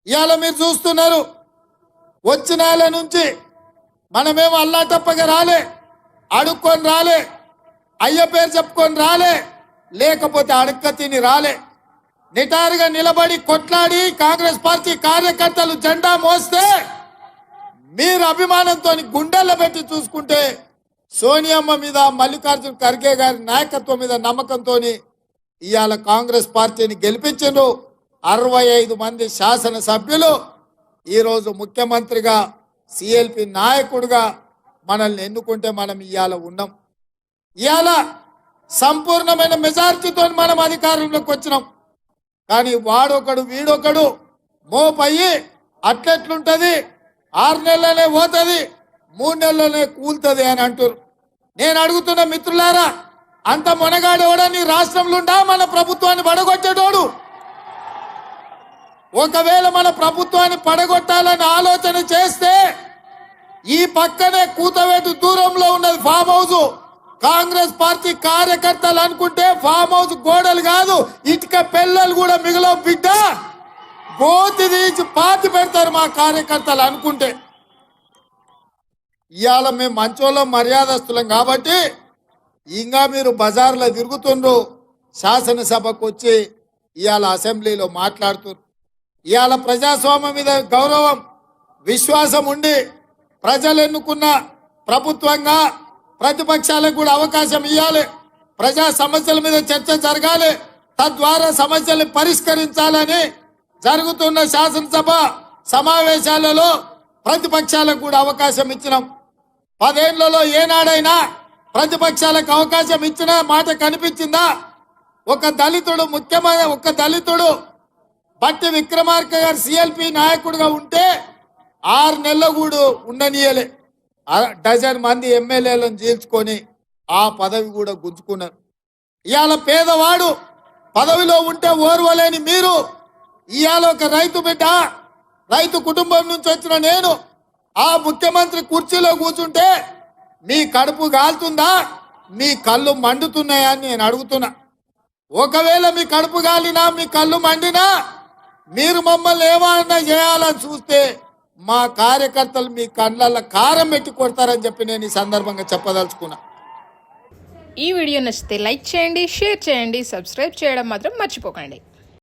ఇవాళ మీరు చూస్తున్నారు, వచ్చిన నెల నుంచి మనమేమో అల్లా తప్పగా రాలే, అడుక్కొని రాలే, అయ్య పేరు చెప్పుకొని రాలే, లేకపోతే అడుక్క తిని రాలే. నిటారుగా నిలబడి కొట్లాడి కాంగ్రెస్ పార్టీ కార్యకర్తలు జెండా మోస్తే మీరు అభిమానంతో గుండెల్లో పెట్టి చూసుకుంటే సోనియమ్మ మీద, మల్లికార్జున ఖర్గే గారి నాయకత్వం మీద నమ్మకంతో ఇవాళ కాంగ్రెస్ పార్టీని గెలిపించారు. 65 మంది శాసనసభ్యులు ఈరోజు ముఖ్యమంత్రిగా, సిఎల్పి నాయకుడిగా మనల్ని ఎన్నుకుంటే మనం ఇవాళ ఉన్నాం. ఇవాళ సంపూర్ణమైన మెజార్టీతో మనం అధికారంలోకి వచ్చినాం. కానీ వాడొకడు వీడొకడు మోపయ్యి అట్లెట్లుంటది, 6 నెలలనే పోతుంది, 3 నెలలనే కూలుతుంది అని అంటారు. నేను అడుగుతున్న మిత్రులారా, అంత మొనగాడేవాడా నీ రాష్ట్రంలో ఉండా మన ప్రభుత్వాన్ని పడగొట్టేటోడు? ఒకవేళ మన ప్రభుత్వాన్ని పడగొట్టాలని ఆలోచన చేస్తే ఈ పక్కనే కూతవేటు దూరంలో ఉన్నది ఫామ్ హౌస్. కాంగ్రెస్ పార్టీ కార్యకర్తలు అనుకుంటే ఫామ్ హౌస్ గోడలు కాదు, ఇటుక పిల్లలు కూడా మిగిలిన బిడ్డ గోతి తీసి పాతి పెడతారు మా కార్యకర్తలు అనుకుంటే. ఇవాళ మేము మంచోళ్ళం, మర్యాదస్తులం కాబట్టి ఇంకా మీరు బజార్లో తిరుగుతుండ్రు, శాసనసభకు వచ్చి ఇవాళ అసెంబ్లీలో మాట్లాడుతున్నారు. ఇవాళ ప్రజాస్వామ్యం మీద గౌరవం, విశ్వాసం ఉండి ప్రజలు ఎన్నుకున్న ప్రభుత్వంగా ప్రతిపక్షాలకు కూడా అవకాశం ఇవ్వాలి. ప్రజా సమస్యల మీద చర్చ జరగాలి, తద్వారా సమస్యలు పరిష్కరించాలని జరుగుతున్న శాసనసభ సమావేశాలలో ప్రతిపక్షాలకు కూడా అవకాశం ఇచ్చినాం. 10 ఏళ్లలో ఏనాడైనా ప్రతిపక్షాలకు అవకాశం ఇచ్చిన మాట కనిపించిందా? ఒక దళితుడు బట్టి విక్రమార్క గారు సిఎల్పి నాయకుడిగా ఉంటే 6 నెలలు కూడా ఉండనీయలే. 12 మంది ఎమ్మెల్యేలను జీల్చుకొని ఆ పదవి కూడా గుంజుకున్నారు. ఇవాళ పేదవాడు పదవిలో ఉంటే ఓర్వలేని మీరు ఇవాళ ఒక రైతు బిడ్డ, రైతు కుటుంబం నుంచి వచ్చిన నేను ఆ ముఖ్యమంత్రి కుర్చీలో కూర్చుంటే మీ కడుపు కాలుతుందా, మీ కళ్ళు మండుతున్నాయా అని నేను అడుగుతున్నా. ఒకవేళ మీ కడుపు కాలినా, మీ కళ్ళు మండినా మీరు మమ్మల్ని ఏమన్నా చేయాలని చూస్తే మా కార్యకర్తలు మీ కళ్ళల్లో కారం పెట్టి కొడతారని చెప్పి నేను ఈ సందర్భంగా చెప్పదలుచుకున్నా. ఈ వీడియో నచ్చితే లైక్ చేయండి, షేర్ చేయండి, సబ్స్క్రైబ్ చేయడం మాత్రం మర్చిపోకండి.